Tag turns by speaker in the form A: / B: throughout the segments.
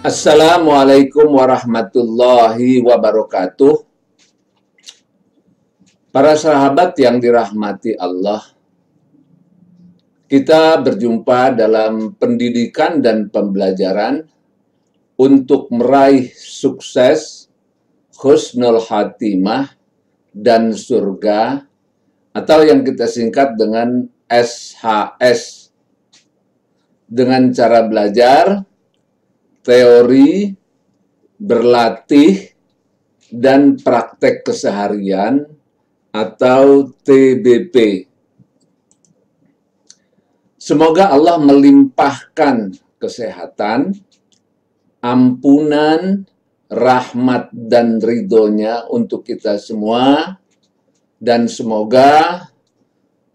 A: Assalamualaikum warahmatullahi wabarakatuh. Para sahabat yang dirahmati Allah, kita berjumpa dalam pendidikan dan pembelajaran untuk meraih sukses, husnul khatimah, dan surga, atau yang kita singkat dengan SHS, dengan cara belajar, teori, berlatih, dan praktek keseharian atau TBP. Semoga Allah melimpahkan kesehatan, ampunan, rahmat, dan ridhonya untuk kita semua, dan semoga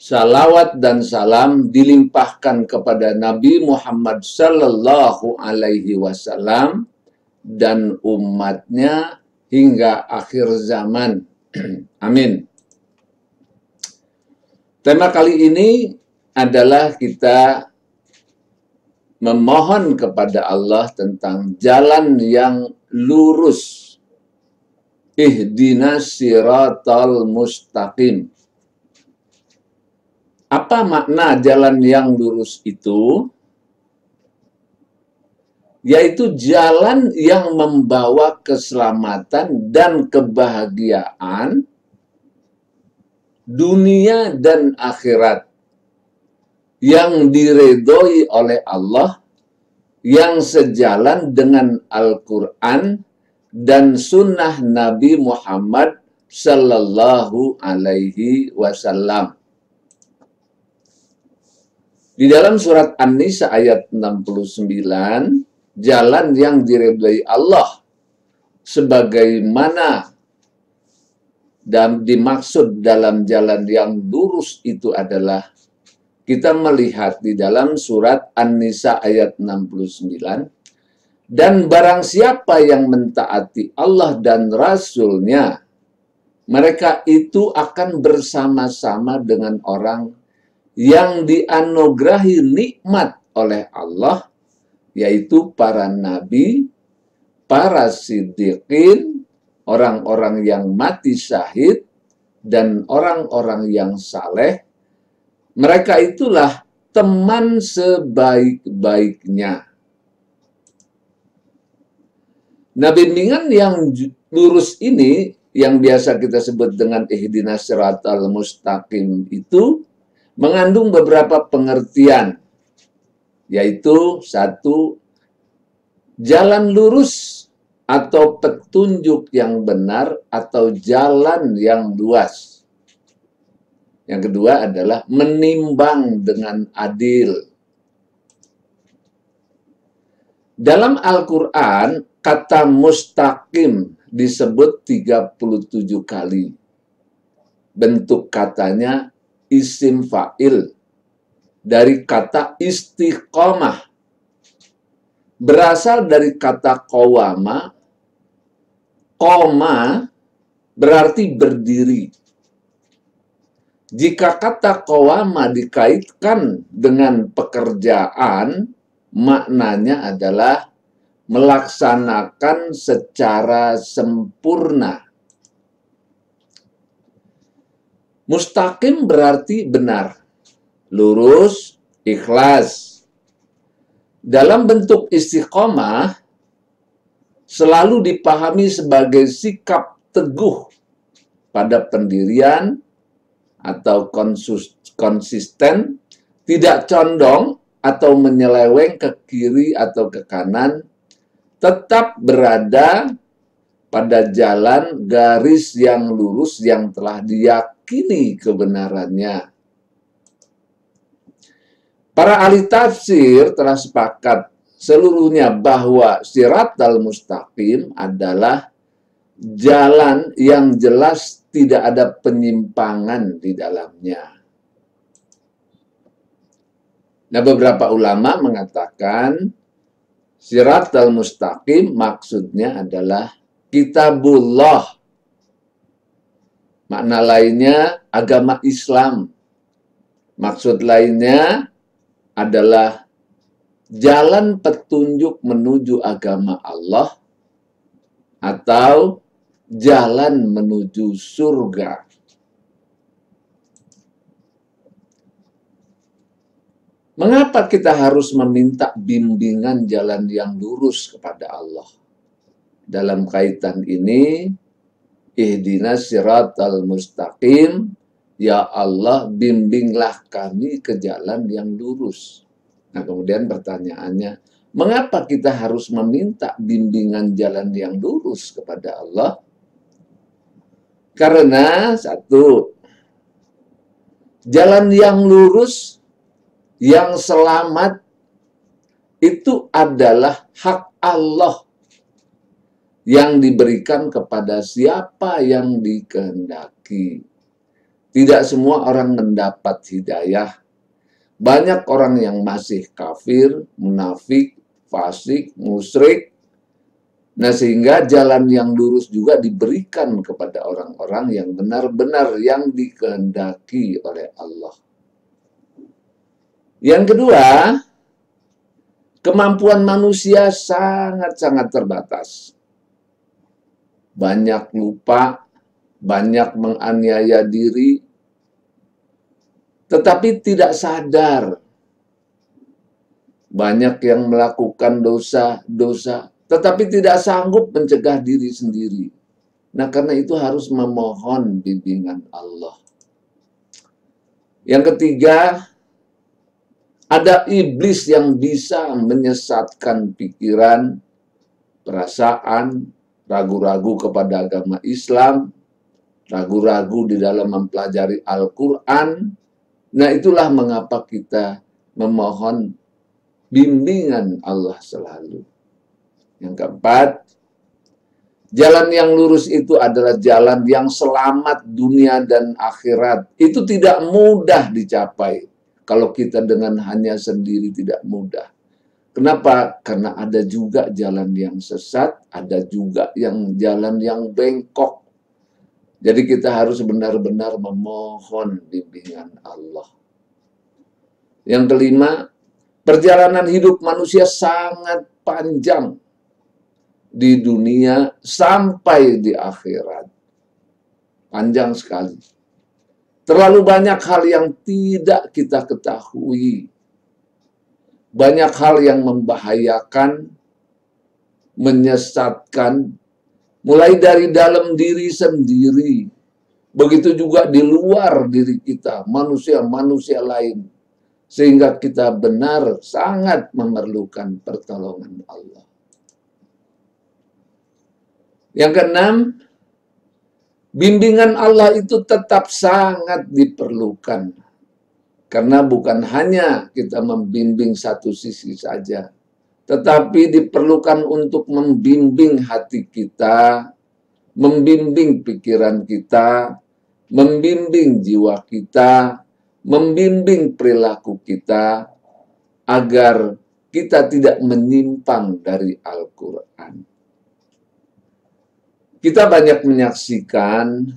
A: salawat dan salam dilimpahkan kepada Nabi Muhammad Sallallahu Alaihi Wasallam dan umatnya hingga akhir zaman. Amin. Tema kali ini adalah kita memohon kepada Allah tentang jalan yang lurus. Ihdinas siratal mustaqim. Apa makna jalan yang lurus itu? Yaitu jalan yang membawa keselamatan dan kebahagiaan dunia dan akhirat, yang diridhoi oleh Allah, yang sejalan dengan Al-Quran dan sunnah Nabi Muhammad Sallallahu Alaihi Wasallam. Di dalam surat An-Nisa ayat 69, jalan yang diridhai Allah sebagaimana dan dimaksud dalam jalan yang lurus itu adalah kita melihat di dalam surat An-Nisa ayat 69, dan barang siapa yang mentaati Allah dan Rasul-Nya, mereka itu akan bersama-sama dengan orang yang dianugerahi nikmat oleh Allah, yaitu para nabi, para siddiqin, orang-orang yang mati syahid, dan orang-orang yang saleh. Mereka itulah teman sebaik-baiknya. Nah, bimbingan yang lurus ini, yang biasa kita sebut dengan ihdinas siratal mustaqim itu, mengandung beberapa pengertian, yaitu satu, jalan lurus atau petunjuk yang benar atau jalan yang luas. Yang kedua adalah menimbang dengan adil. Dalam Al-Quran, kata mustaqim disebut 37 kali. Bentuk katanya isim fa'il dari kata istiqomah, berasal dari kata qawama. Qoma berarti berdiri. Jika kata qawama dikaitkan dengan pekerjaan, maknanya adalah melaksanakan secara sempurna. Mustaqim berarti benar, lurus, ikhlas. Dalam bentuk istiqomah selalu dipahami sebagai sikap teguh pada pendirian atau konsisten, tidak condong atau menyeleweng ke kiri atau ke kanan, tetap berada pada jalan garis yang lurus yang telah diyakini kebenarannya. Para ahli tafsir telah sepakat seluruhnya bahwa siratal mustaqim adalah jalan yang jelas tidak ada penyimpangan di dalamnya. Nah, beberapa ulama mengatakan siratal mustaqim maksudnya adalah kitabullah. Makna lainnya agama Islam. Maksud lainnya adalah jalan petunjuk menuju agama Allah atau jalan menuju surga. Mengapa kita harus meminta bimbingan jalan yang lurus kepada Allah? Dalam kaitan ini, ihdinas siratal mustaqim, ya Allah bimbinglah kami ke jalan yang lurus. Nah, kemudian pertanyaannya, mengapa kita harus meminta bimbingan jalan yang lurus kepada Allah? Karena satu, jalan yang lurus, yang selamat, itu adalah hak Allah yang diberikan kepada siapa yang dikehendaki. Tidak semua orang mendapat hidayah. Banyak orang yang masih kafir, munafik, fasik, musyrik. Nah, sehingga jalan yang lurus juga diberikan kepada orang-orang yang benar-benar yang dikehendaki oleh Allah. Yang kedua, kemampuan manusia sangat-sangat terbatas. Banyak lupa, banyak menganiaya diri, tetapi tidak sadar. Banyak yang melakukan dosa-dosa, tetapi tidak sanggup mencegah diri sendiri. Nah, karena itu harus memohon bimbingan Allah. Yang ketiga, ada iblis yang bisa menyesatkan pikiran, perasaan, ragu-ragu kepada agama Islam, ragu-ragu di dalam mempelajari Al-Quran. Nah, itulah mengapa kita memohon bimbingan Allah selalu. Yang keempat, jalan yang lurus itu adalah jalan yang selamat dunia dan akhirat. Itu tidak mudah dicapai. Kalau kita dengan hanya sendiri tidak mudah. Kenapa? Karena ada juga jalan yang sesat, ada juga yang jalan yang bengkok. Jadi kita harus benar-benar memohon bimbingan Allah. Yang kelima, perjalanan hidup manusia sangat panjang di dunia sampai di akhirat. Panjang sekali. Terlalu banyak hal yang tidak kita ketahui. Banyak hal yang membahayakan, menyesatkan, mulai dari dalam diri sendiri. Begitu juga di luar diri kita, manusia-manusia lain. Sehingga kita benar sangat memerlukan pertolongan Allah. Yang keenam, bimbingan Allah itu tetap sangat diperlukan. Karena bukan hanya kita membimbing satu sisi saja, tetapi diperlukan untuk membimbing hati kita, membimbing pikiran kita, membimbing jiwa kita, membimbing perilaku kita, agar kita tidak menyimpang dari Al-Quran. Kita banyak menyaksikan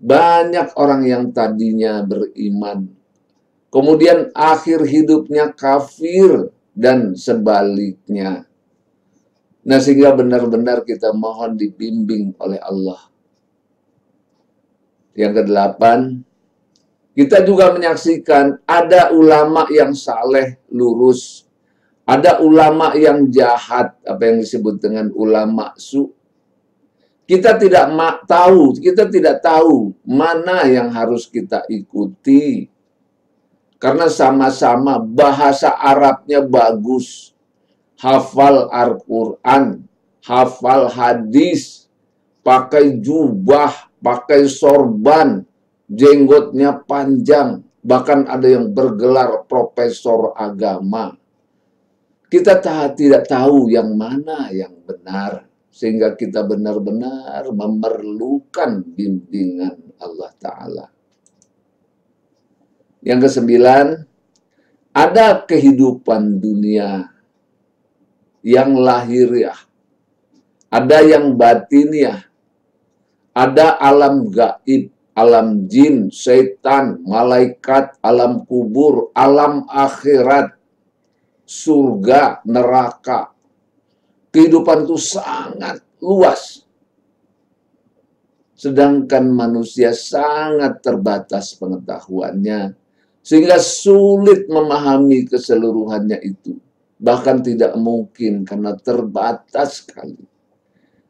A: banyak orang yang tadinya beriman, kemudian akhir hidupnya kafir dan sebaliknya. Nah, sehingga benar-benar kita mohon dibimbing oleh Allah. Yang kedelapan, kita juga menyaksikan ada ulama yang saleh, lurus. Ada ulama yang jahat, apa yang disebut dengan ulama su'. Kita tidak tahu mana yang harus kita ikuti. Karena sama-sama bahasa Arabnya bagus. Hafal Al-Quran, hafal hadis, pakai jubah, pakai sorban, jenggotnya panjang. Bahkan ada yang bergelar profesor agama. Kita tidak tahu yang mana yang benar. Sehingga kita benar-benar memerlukan bimbingan Allah Ta'ala. Yang kesembilan, ada kehidupan dunia yang lahiriah, ada yang batiniah, ada alam gaib, alam jin, setan, malaikat, alam kubur, alam akhirat. surga, neraka. Kehidupan itu sangat luas. Sedangkan manusia sangat terbatas pengetahuannya, sehingga sulit memahami keseluruhannya itu. Bahkan tidak mungkin karena terbatas sekali.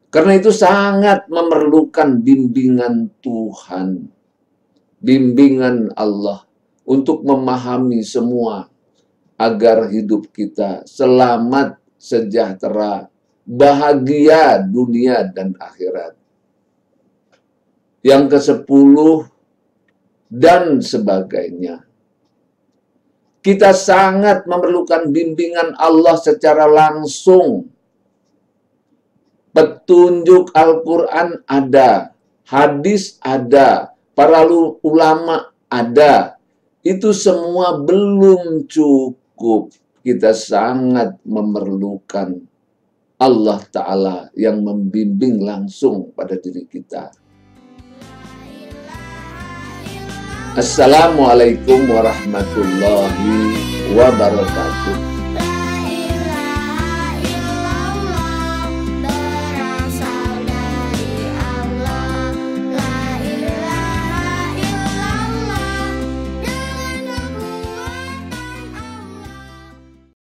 A: Karena itu sangat memerlukan bimbingan Tuhan, bimbingan Allah untuk memahami semua agar hidup kita selamat, sejahtera, bahagia dunia dan akhirat. Yang ke-10 dan sebagainya. Kita sangat memerlukan bimbingan Allah secara langsung. Petunjuk Al-Quran ada, hadis ada, para ulama ada. Itu semua belum cukup. Kita sangat memerlukan Allah Ta'ala yang membimbing langsung pada diri kita. Assalamualaikum warahmatullahi wabarakatuh.